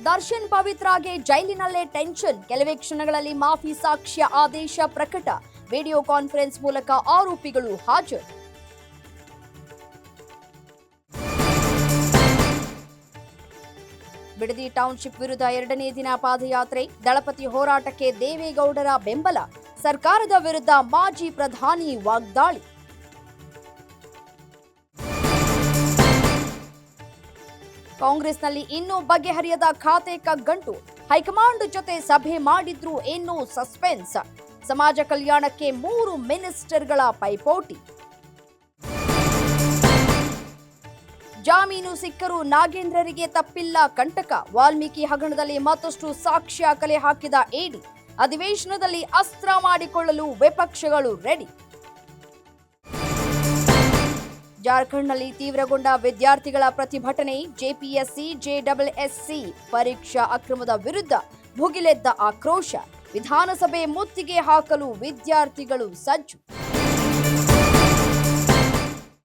Darshan ಪವಿತ್ರಾಗೆ ಜೈಲಿನಲ್ಲೇ tension. ಕೆಲವೇ ಕ್ಷಣಗಳಲ್ಲಿ ಮಾಫಿ ಸಾಕ್ಷ್ಯ ಆದೇಶ ಪ್ರಕಟ. ವಿಡಿಯೋ ಕಾನ್ಫರೆನ್ಸ್ ಮೂಲಕ ಆರೋಪಿಗಳು ಹಾಜರು. ಬಿಡದಿ ಟೌನ್ಶಿಪ್ ವಿರುದ್ಧ 2ನೇ ದಿನ ಪಾದಯಾತ್ರೆ. ದಳಪತಿ ಹೋರಾಟಕ್ಕೆ ದೇವೇಗೌಡರ ಬೆಂಬಲ. ಸರ್ಕಾರದ ವಿರುದ್ಧ ಮಾಜಿ ಪ್ರಧಾನಿ ವಾಗ್ದಾಳಿ. ಕಾಂಗ್ರೆಸ್ನಲ್ಲಿ ಇನ್ನೂ ಬಗೆಹರಿಯದ ಖಾತೆ ಕಗ್ಗಂಟು. ಹೈಕಮಾಂಡ್ ಜೊತೆ ಸಭೆ ಮಾಡಿದ್ರೂ ಇನ್ನೂ ಸಸ್ಪೆನ್ಸ್. ಸಮಾಜ ಕಲ್ಯಾಣಕ್ಕೆ 3 ಮಿನಿಸ್ಟರ್ಗಳ ಪೈಪೋಟಿ. ಜಾಮೀನು ಸಿಕ್ಕರೂ ನಾಗೇಂದ್ರರಿಗೆ ತಪ್ಪಿಲ್ಲ ಕಂಟಕ. ವಾಲ್ಮೀಕಿ ಹಗರಣದಲ್ಲಿ ಮತ್ತಷ್ಟು ಸಾಕ್ಷ್ಯ ಕಲೆ ಹಾಕಿದ ಇಡಿ. ಅಧಿವೇಶನದಲ್ಲಿ ಅಸ್ತ್ರ ಮಾಡಿಕೊಳ್ಳಲು ವಿಪಕ್ಷಗಳು ರೆಡಿ. ಜಾರ್ಖಂಡ್ನಲ್ಲಿ ತೀವ್ರಗೊಂಡ ವಿದ್ಯಾರ್ಥಿಗಳ ಪ್ರತಿಭಟನೆ. ಜೆಪಿಎಸ್ಸಿ, ಜೆಡಬ್ಲ್ಯೂಎಸ್ಸಿ ಪರೀಕ್ಷಾ ಅಕ್ರಮದ ವಿರುದ್ಧ ಭುಗಿಲೆದ್ದ ಆಕ್ರೋಶ. ವಿಧಾನಸಭೆ ಮುತ್ತಿಗೆ ಹಾಕಲು ವಿದ್ಯಾರ್ಥಿಗಳು ಸಜ್ಜು.